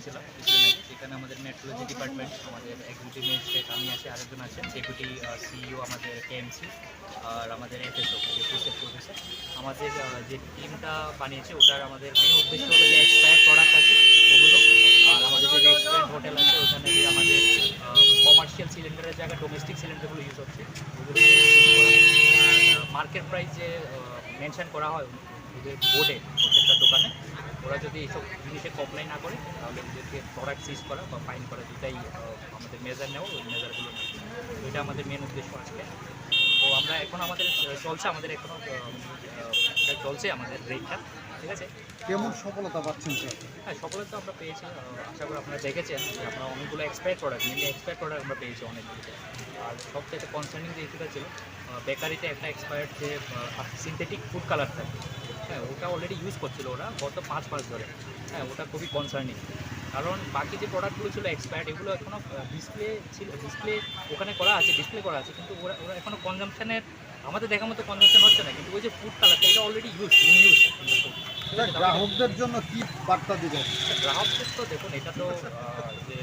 নিয়েছিলাম কিছুদিন আগে। সেখানে আমাদের মেট্রোলজি ডিপার্টমেন্ট, আমাদের এক্সিকিউটিভ ম্যাজিস্ট্রেট, আমি আছি, আরেকজন আছেন ডেপুটি সিইও আমাদের কেএমসি, আর আমাদের এফএসও ডেপুটি প্রফেসর। আমাদের যে টিমটা বানিয়েছে ওটার আমাদের মেন উদ্দেশ্য হলো যে এক্সপায়ার্ড প্রোডাক্ট আছে ওগুলো, আর আমাদের যে রেস্টুরেন্ট হোটেল আছে ওখানে যে আমাদের কমার্শিয়াল সিলিন্ডারের জায়গায় ডোমেস্টিক সিলিন্ডারগুলো ইউজ হচ্ছে ওগুলো মার্কেট প্রাইস যে মেনশন করা হয় ওদের বোর্ডে প্রত্যেকটা দোকানে, ওরা যদি এইসব জিনিসে কমপ্লেন না করে তাহলে ওদেরকে প্রোডাক্ট সিজ করা বা ফাইন করা, দুটাই আমাদের মেজার নেওয়া, ওই মেজারগুলো এটা আমাদের মেন উদ্দেশ্য আজকে। তো আমরা এখন আমাদের চলছে, আমাদের এখনও চলছে আমাদের রেটটা, ঠিক আছে। কেমন সফলতা পাচ্ছেন স্যার? হ্যাঁ, সফলতা আমরা পেয়েছি, আশা করি আপনারা দেখেছেন যে আমরা অনেকগুলো expire product, mainly expire product আমরা পেয়েছি অনেকগুলো। আর সবচেয়ে কনসার্নিং যে ইস্যুটা ছিল, বেকারিতে একটা এক্সপায়ার্ড যে সিনথেটিক ফুড কালার থাকে, হ্যাঁ ওটা অলরেডি ইউজ করছিল ওরা গত 5 মাস ধরে। হ্যাঁ, ওটা খুবই কনসার্নিং, কারণ বাকি যে প্রোডাক্টগুলো ছিল এক্সপায়ার্ড এগুলো এখনও ডিসপ্লে ছিল, ডিসপ্লে ওখানে করা আছে, ডিসপ্লে করা আছে, কিন্তু ওরা ওরা এখনও কনজাম্পশনের আমাদের দেখার মতো কনজাম্পশন হচ্ছে না, কিন্তু ওই যে ফুড কালারটা এটা অলরেডি ইউজ ইন ইউজ। গ্রাহকদের জন্য কি বার্তা দিবেন? গ্রাহকদের তো দেখুন, এটা তো যে